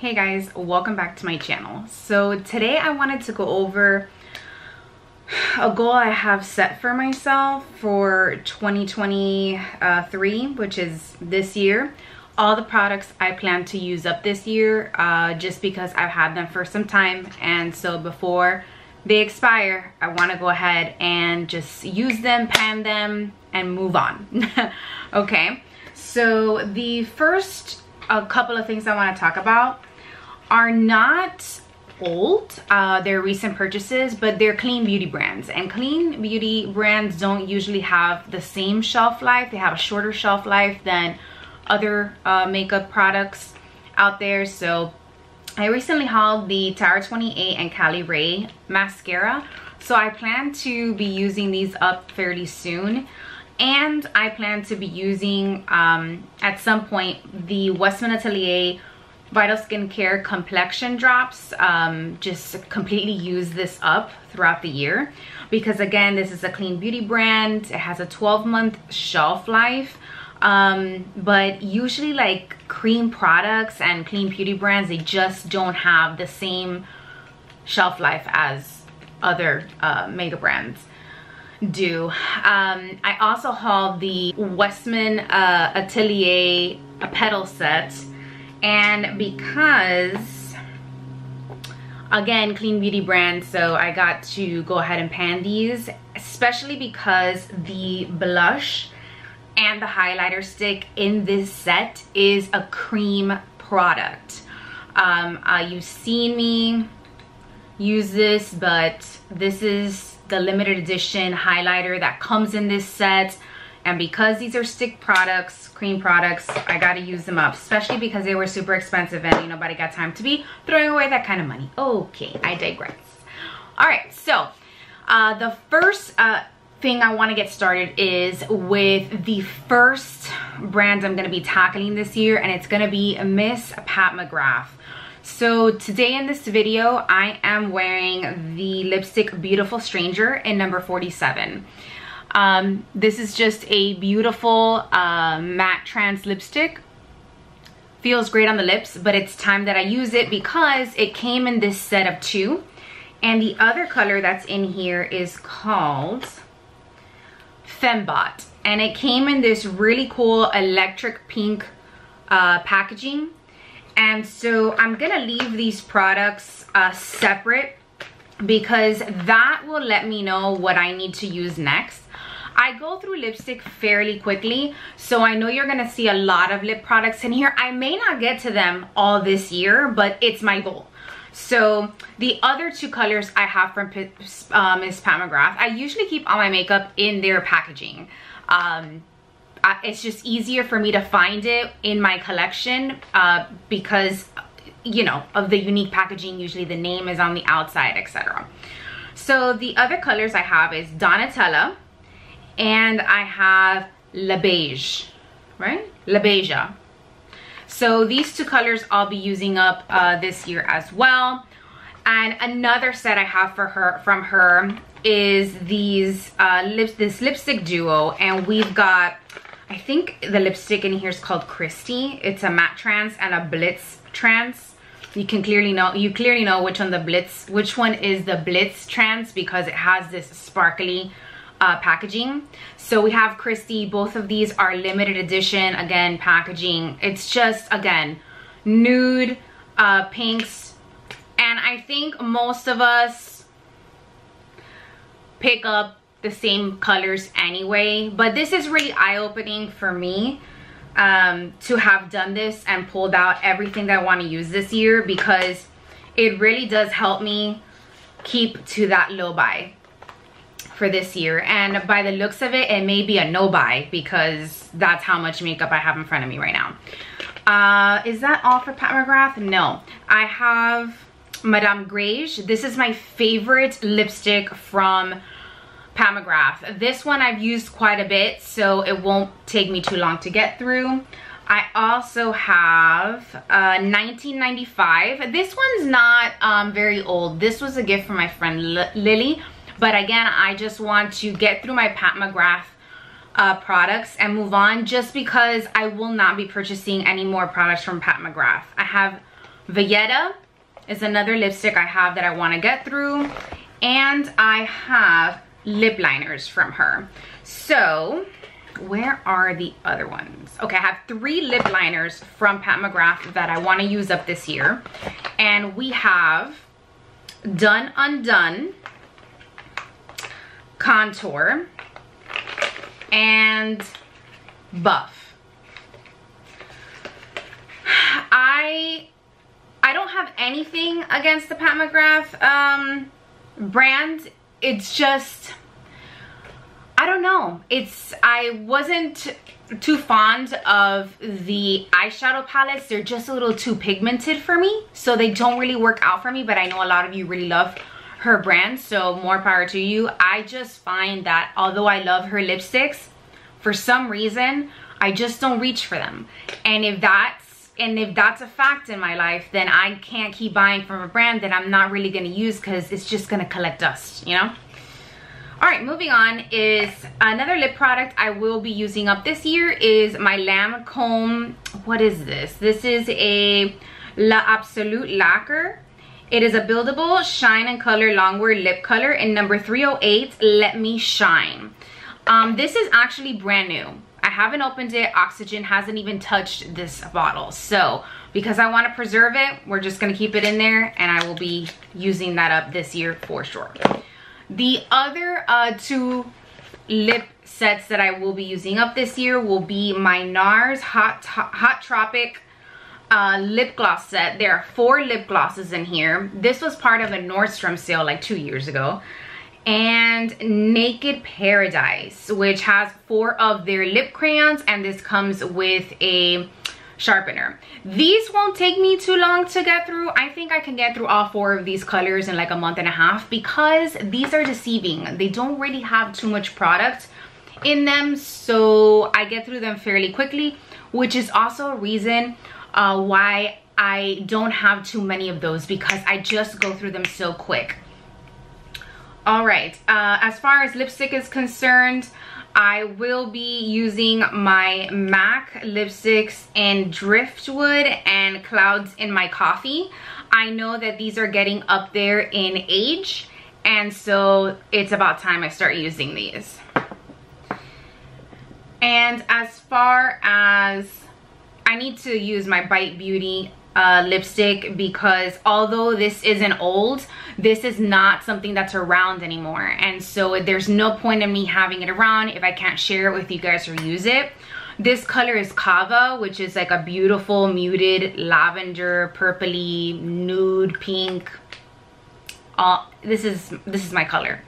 Hey guys, welcome back to my channel. So today I wanted to go over a goal I have set for myself for 2023, which is this year. All the products I plan to use up this year, just because I've had them for some time, and so before they expire, I want to go ahead and just use them, pan them, and move on. Okay, so the first couple of things I want to talk about are not old, they're recent purchases, but they're clean beauty brands, and clean beauty brands don't usually have the same shelf life. They have a shorter shelf life than other makeup products out there. So I recently hauled the Tower 28 and Cali Ray mascara, so I plan to be using these up fairly soon, and I plan to be using at some point the Westman Atelier Vital Skincare complexion drops. Just completely use this up throughout the year, because again, this is a clean beauty brand. It has a 12-month shelf life, but usually like cream products and clean beauty brands, they just don't have the same shelf life as other makeup brands do. I also hauled the Westman Atelier petal set, and because again, clean beauty brand, so I got to go ahead and pan these, especially because the blush and the highlighter stick in this set is a cream product. You've seen me use this, but this is the limited edition highlighter that comes in this set, and because these are stick products, cream products, I gotta use them up, especially because they were super expensive and nobody got time to be throwing away that kind of money. Okay, I digress. All right, so the first thing I want to get started is with the first brand I'm going to be tackling this year, and it's going to be Miss Pat McGrath. So today in this video, I am wearing the lipstick Beautiful Stranger in number 47. This is just a beautiful matte trans lipstick. Feels great on the lips, but it's time that I use it because it came in this set of 2. And the other color that's in here is called Fembot, and it came in this really cool electric pink packaging. And so I'm gonna leave these products separate, because that will let me know what I need to use next. I go through lipstick fairly quickly, so I know you're gonna see a lot of lip products in here. I may not get to them all this year, but it's my goal. So the other 2 colors I have from Miss Pat McGrath, I usually keep all my makeup in their packaging. It's just easier for me to find it in my collection because, you know, of the unique packaging. Usually the name is on the outside, etc. So the other colors I have is Donatella, and I have La Beige, right? La Beija. So these 2 colors I'll be using up this year as well. And another set I have from her is these this lipstick duo, and we've got, I think the lipstick in here is called Christy. It's a matte trans and a Blitz trans. You clearly know which one is the Blitz trans, because it has this sparkly packaging. So we have Christy. Both of these are limited edition, again, packaging. It's just, again, nude pinks, and I think most of us pick up the same colors anyway, but this is really eye-opening for me to have done this and pulled out everything that I want to use this year, because it really does help me keep to that low buy for this year. And by the looks of it, it may be a no buy, because that's how much makeup I have in front of me right now. Is that all for Pat McGrath? No, I have Madame Grage. This is my favorite lipstick from Pat McGrath. This one I've used quite a bit, so it won't take me too long to get through. I also have 1995. This one's not very old. This was a gift from my friend Lily. But again, I just want to get through my Pat McGrath products and move on, just because I will not be purchasing any more products from Pat McGrath. I have Valletta is another lipstick I have that I want to get through. And I have lip liners from her. So where are the other ones? Okay, I have 3 lip liners from Pat McGrath that I want to use up this year. And we have Done Undone, Contour, and Buff. I don't have anything against the Pat McGrath brand. It's just, I don't know. I wasn't too fond of the eyeshadow palettes. They're just a little too pigmented for me, so they don't really work out for me, but I know a lot of you really love her brand, so more power to you. I just find that although I love her lipsticks, for some reason I just don't reach for them. And if that's a fact in my life, then I can't keep buying from a brand that I'm not really going to use, because it's just going to collect dust, you know? All right, moving on is another lip product I will be using up this year is my Lancome. What is this? This is a La Absolute Lacquer. It is a buildable shine and color longwear lip color in number 308, Let Me Shine. This is actually brand new. I haven't opened it. Oxygen hasn't even touched this bottle. So because I want to preserve it, we're just going to keep it in there, and I will be using that up this year for sure. The other 2 lip sets that I will be using up this year will be my NARS Hot Tropic lip gloss set. There are 4 lip glosses in here. This was part of a Nordstrom sale like 2 years ago. And Naked Paradise, which has 4 of their lip crayons, and this comes with a sharpener. These won't take me too long to get through. I think I can get through all 4 of these colors in like a month and a half, because these are deceiving. They don't really have too much product in them, so I get through them fairly quickly, which is also a reason why I don't have too many of those, because I just go through them so quick. All right, as far as lipstick is concerned, I will be using my MAC lipsticks in Driftwood and Clouds in My Coffee. I know that these are getting up there in age, and so it's about time I start using these. And as far as, I need to use my Bite Beauty lipstick, because although this isn't old, this is not something that's around anymore, and so there's no point in me having it around if I can't share it with you guys or use it. This color is Kava, which is like a beautiful muted lavender, purpley, nude pink. This is my color.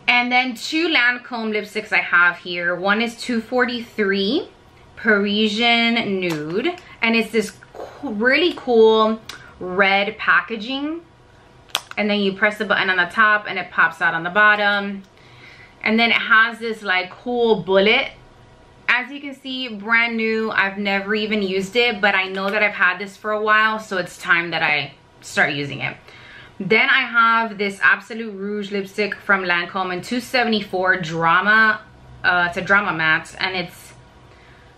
And then 2 Lancome lipsticks I have here. One is 243 Parisian Nude, and it's this really cool red packaging, and then you press the button on the top and it pops out on the bottom, and then it has this like cool bullet. As you can see, brand new. I've never even used it, but I know that I've had this for a while, so it's time that I start using it. Then I have this Absolute Rouge lipstick from Lancome in 274 Drama. It's a Drama Matte, and it's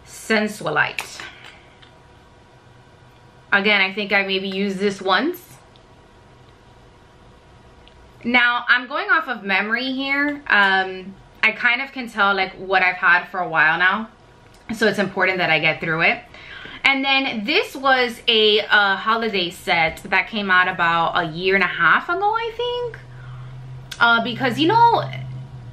Sensualite. Again, I think I maybe used this once. Now, I'm going off of memory here. I kind of can tell like what I've had for a while now, so it's important that I get through it. And then this was a holiday set that came out about a year and a half ago, I think. Because, you know,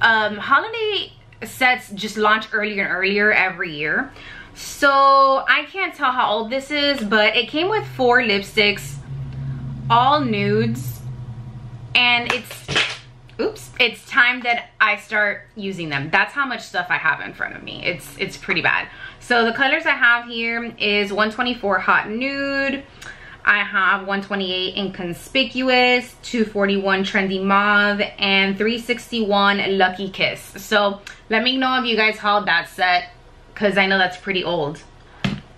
holiday sets just launch earlier and earlier every year. So I can't tell how old this is, but it came with 4 lipsticks, all nudes, and it's time that I start using them. That's how much stuff I have in front of me. It's pretty bad. So the colors I have here is 124 Hot Nude, I have 128 Inconspicuous, 241 Trendy Mauve, and 361 Lucky Kiss. So let me know if you guys hauled that set, because I know that's pretty old.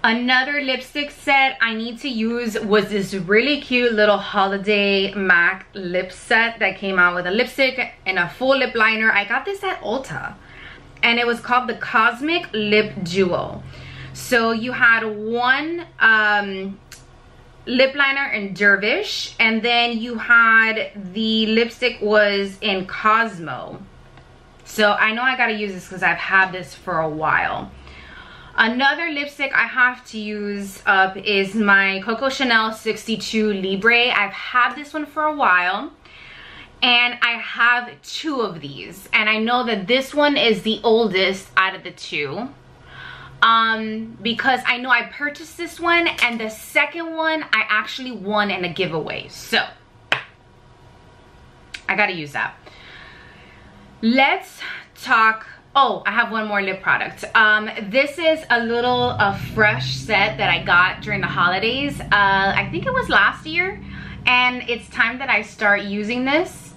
Another lipstick set I need to use was this really cute little holiday MAC lip set that came out with a lipstick and a full lip liner. I got this at Ulta, and it was called the Cosmic Lip Duo. So you had one lip liner in Dervish, and then you had the lipstick was in Cosmo. So I know I gotta use this because I've had this for a while. Another lipstick I have to use up is my Coco Chanel 62 Libre. I've had this one for a while, and I have two of these, and I know that this one is the oldest out of the two, because I know I purchased this one, and the second one I actually won in a giveaway, so I gotta use that. Let's talk. Oh, I have one more lip product. This is a fresh set that I got during the holidays. I think it was last year, and it's time that I start using this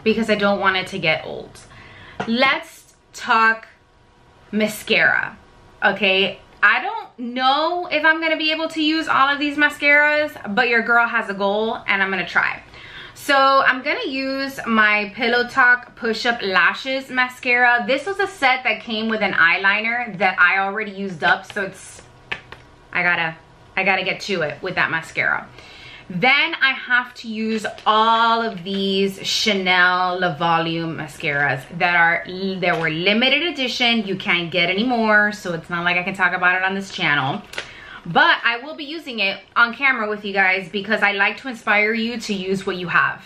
because I don't want it to get old. Let's talk mascara. Okay, I don't know if I'm gonna be able to use all of these mascaras, but your girl has a goal and I'm gonna try. So I'm gonna use my Pillow Talk Push Up Lashes mascara. This was a set that came with an eyeliner that I already used up, so I gotta get to it with that mascara. Then I have to use all of these Chanel Le Volume mascaras that were limited edition. You can't get any more, so it's not like I can talk about it on this channel. But I will be using it on camera with you guys because I like to inspire you to use what you have.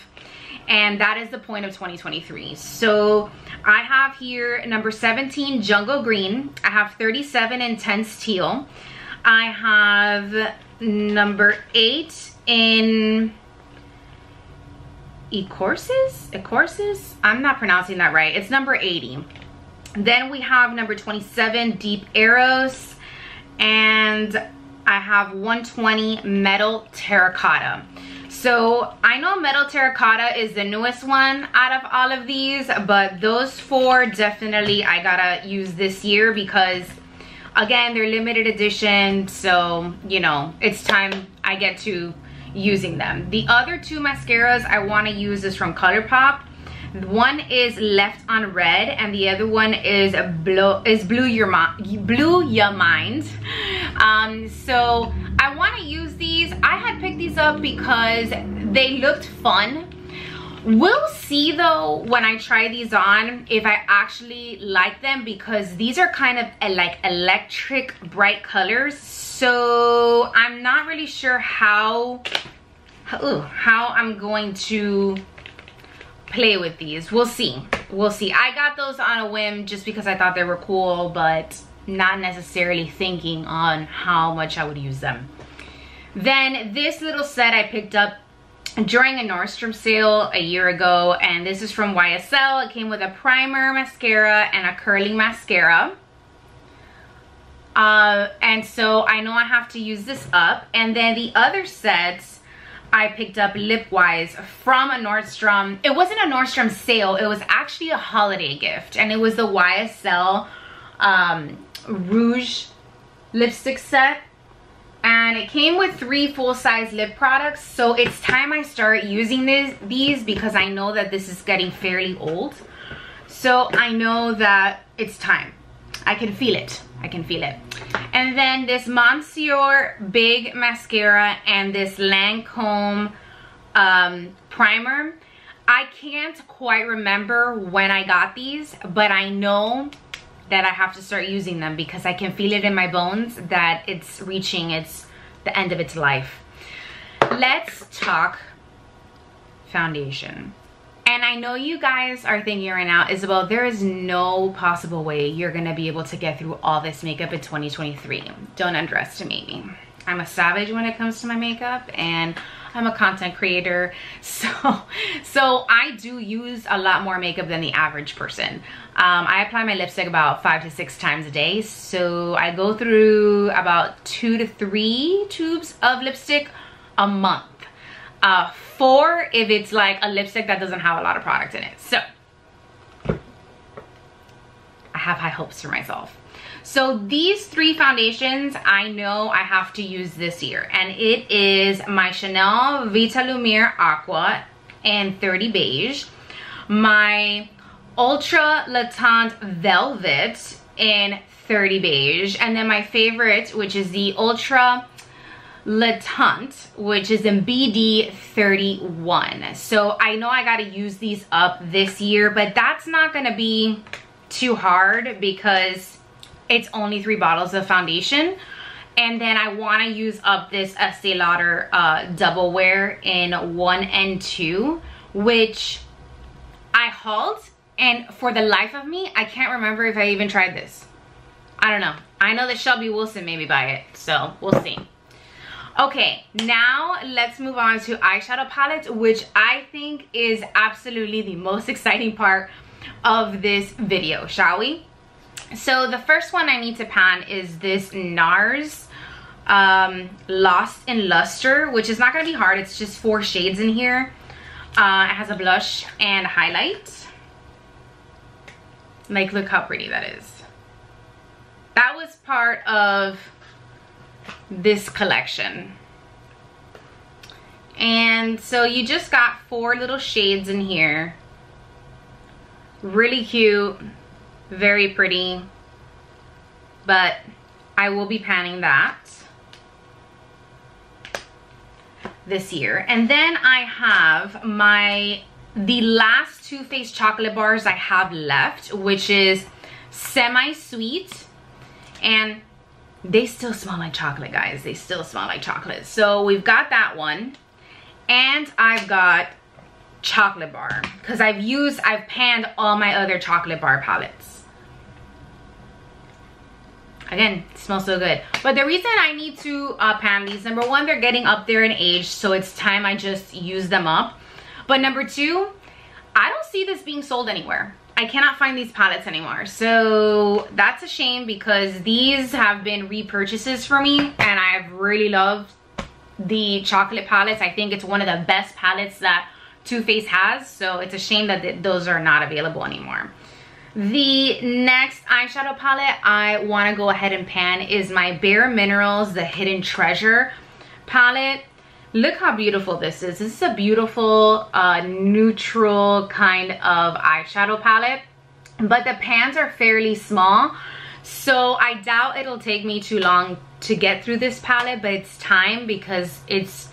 And that is the point of 2023. So I have here number 17 Jungle Green. I have 37 Intense Teal. I have number 8 in Ecorsis? I'm not pronouncing that right. It's number 80. Then we have number 27 Deep Arrows, and I have 120 Metal Terracotta. So I know Metal Terracotta is the newest one out of all of these, but those four definitely I gotta use this year because again, they're limited edition, so you know, it's time I get to using them. The other two mascaras I want to use is from ColourPop. One is Left on Red, and the other one is Blew Your Mind. So I want to use these. I had picked these up because they looked fun. We'll see though when I try these on if I actually like them, because these are kind of like electric bright colors. So I'm not really sure how I'm going to play with these. We'll see. I got those on a whim just because I thought they were cool, but not necessarily thinking on how much I would use them. Then this little set I picked up during a Nordstrom sale a year ago, and this is from YSL. It came with a primer, mascara, and a curling mascara. And so I know I have to use this up. And then the other sets I picked up lip-wise from a Nordstrom. It wasn't a Nordstrom sale, it was actually a holiday gift, and it was the YSL Rouge lipstick set, and it came with 3 full-size lip products. So it's time I start using these because I know that this is getting fairly old, so I know that it's time. I can feel it. And then this Monsieur Big mascara and this Lancome primer. I can't quite remember when I got these, but I know that I have to start using them because I can feel it in my bones that it's reaching the end of its life. Let's talk foundation. And I know you guys are thinking right now, Isabel, there is no possible way you're gonna be able to get through all this makeup in 2023. Don't underestimate me. I'm a savage when it comes to my makeup, and I'm a content creator, so I do use a lot more makeup than the average person. I apply my lipstick about 5 to 6 times a day, so I go through about 2 to 3 tubes of lipstick a month. 4 if it's like a lipstick that doesn't have a lot of product in it. So I have high hopes for myself. So these 3 foundations I know I have to use this year, and it is my Chanel Vita Lumiere Aqua in 30 Beige, my Ultra Le Tendre Velvet in 30 Beige, and then my favorite, which is the Ultra Le Tinte, which is in BD31. So I know I gotta use these up this year, but that's not gonna be too hard because it's only 3 bottles of foundation. And then I wanna use up this Estee Lauder Double Wear in 1 and 2, which I hauled, and for the life of me, I can't remember if I even tried this. I don't know. I know that Shelby Wilson made me buy it, so we'll see. Okay, now let's move on to eyeshadow palettes, which I think is absolutely the most exciting part of this video, shall we? So the first one I need to pan is this NARS Lost in Luster, which is not going to be hard. It's just 4 shades in here. It has a blush and a highlight. Like, look how pretty that is. That was part of this collection. And so you just got 4 little shades in here. Really cute, very pretty, but I will be panning that this year. And then I have the last TooFaced chocolate bars I have left, which is semi-sweet, and they still smell like chocolate, guys. They still smell like chocolate. So we've got that one, and I've got chocolate bar because I've panned all my other chocolate bar palettes. Again, it smells so good. But the reason I need to pan these, number 1, they're getting up there in age, so it's time I just use them up. But number 2, I don't see this being sold anywhere. I cannot find these palettes anymore. So that's a shame because these have been repurchases for me, and I've really loved the chocolate palettes. I think it's one of the best palettes that TooFaced has, so it's a shame that those are not available anymore. The next eyeshadow palette I want to go ahead and pan is my Bareminerals The Hidden Treasure palette. Look how beautiful this is. This is a beautiful neutral kind of eyeshadow palette, but the pans are fairly small, so I doubt it'll take me too long to get through this palette, but it's time because it's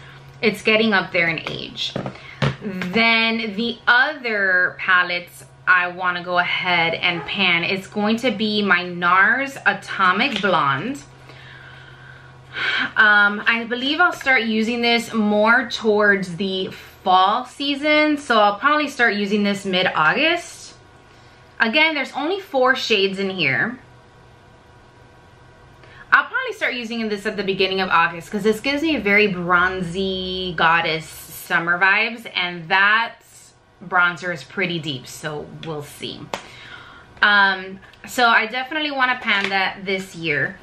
getting up there in age. Then the other palettes I want to go ahead and pan is going to be my NARS Atomic Blonde. I believe I'll start using this more towards the fall season, so I'll probably start using this mid-August. Again, there's only 4 shades in here. I'll probably start using this at the beginning of August because this gives me a very bronzy goddess summer vibes, and that bronzer is pretty deep, so we'll see. So I definitely want to pan that this year.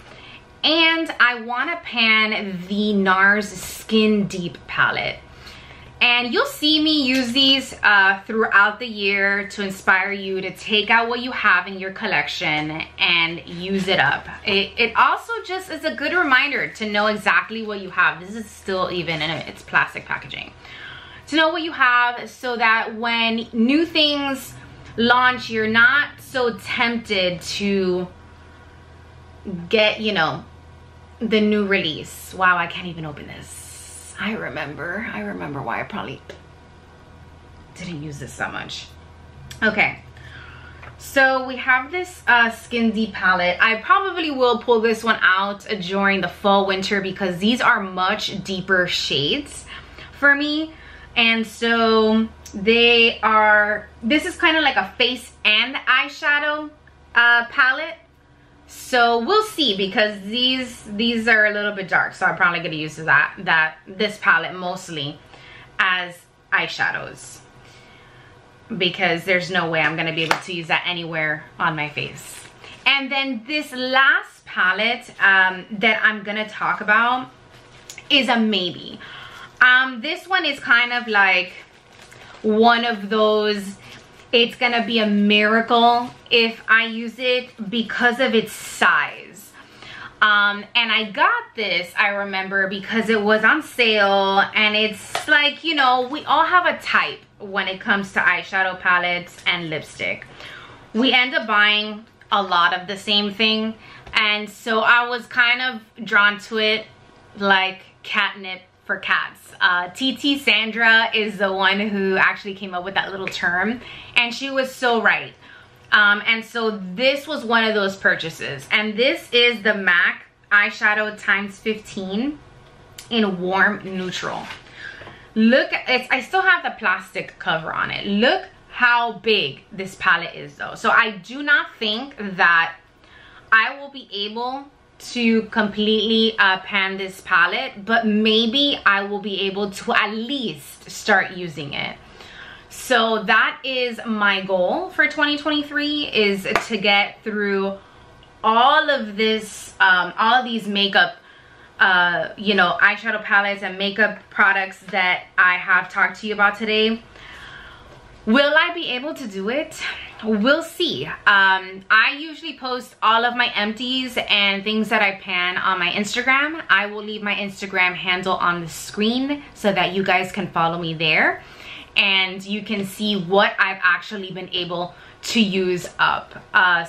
And I want to pan the NARS Skin Deep palette. And you'll see me use these throughout the year to inspire you to take out what you have in your collection and use it up. It also just is a good reminder to know exactly what you have. This is still even in its plastic packaging. To know what you have so that when new things launch, you're not so tempted to get, you know, the new release. Wow, I can't even open this. I remember why I probably didn't use this so much. Okay, so we have this Skin Deep palette. I probably will pull this one out during the fall winter because these are much deeper shades for me. And so they are, this is kind of like a face and eyeshadow palette. So we'll see because these are a little bit dark, so I'm probably gonna use this palette mostly as eyeshadows because there's no way I'm gonna be able to use that anywhere on my face. And then this last palette that I'm gonna talk about is a maybe. This one is kind of like one of those, it's gonna be a miracle if I use it because of its size. And I got this, I remember, because it was on sale, and it's like, you know, we all have a type when it comes to eyeshadow palettes and lipstick. We end up buying a lot of the same thing, and so I was kind of drawn to it like catnip for cats. TT Sandra is the one who actually came up with that little term, and she was so right. And so this was one of those purchases, and this is the MAC eyeshadow times 15 in warm neutral. Look, I still have the plastic cover on it. Look how big this palette is though. So I do not think that I will be able to completely pan this palette, but maybe I will be able to at least start using it. So that is my goal for 2023, is to get through all of this, all of these makeup, you know, eyeshadow palettes and makeup products that I have talked to you about today. Will I be able to do it? We'll see. I usually post all of my empties and things that I pan on my Instagram. I will leave my Instagram handle on the screen so that you guys can follow me there and you can see what I've actually been able to use up.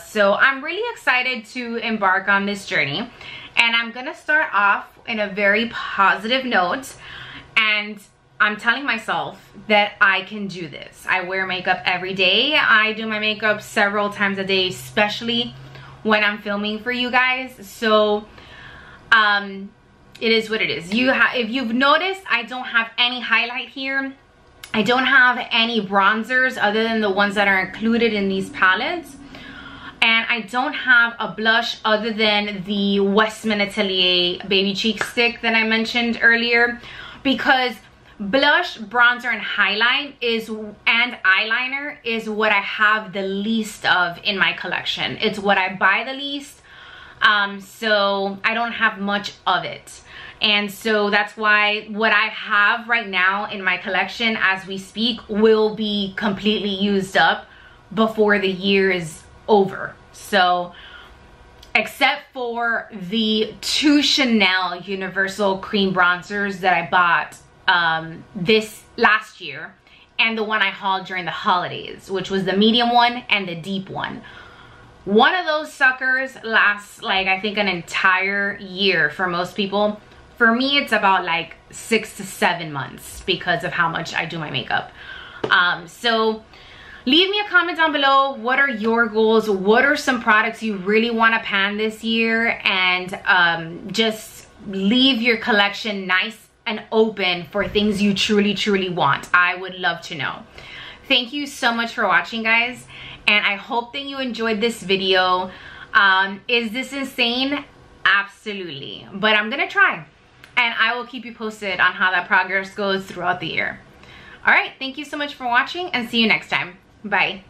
So I'm really excited to embark on this journey, and I'm gonna start off in a very positive note, and I'm telling myself that I can do this. I wear makeup every day. I do my makeup several times a day, especially when I'm filming for you guys. So it is what it is. If you've noticed, I don't have any highlight here. I don't have any bronzers other than the ones that are included in these palettes. And I don't have a blush other than the Westman Atelier Baby Cheek Stick that I mentioned earlier, because blush, bronzer, and highlight and eyeliner is what I have the least of in my collection. It's what I buy the least, so I don't have much of it. And so that's why what I have right now in my collection as we speak will be completely used up before the year is over. So except for the 2 Chanel Universal Cream Bronzers that I bought this last year, and the one I hauled during the holidays, which was the medium one and the deep one. One of those suckers lasts like, I think, an entire year for most people. For me, it's about like 6 to 7 months because of how much I do my makeup. So leave me a comment down below. What are your goals? What are some products you really want to pan this year? And just leave your collection nice and open for things you truly want. I would love to know. Thank you so much for watching, guys, and I hope that you enjoyed this video. Is this insane? Absolutely, but I'm gonna try, and I will keep you posted on how that progress goes throughout the year. All right, thank you so much for watching, and see you next time. Bye.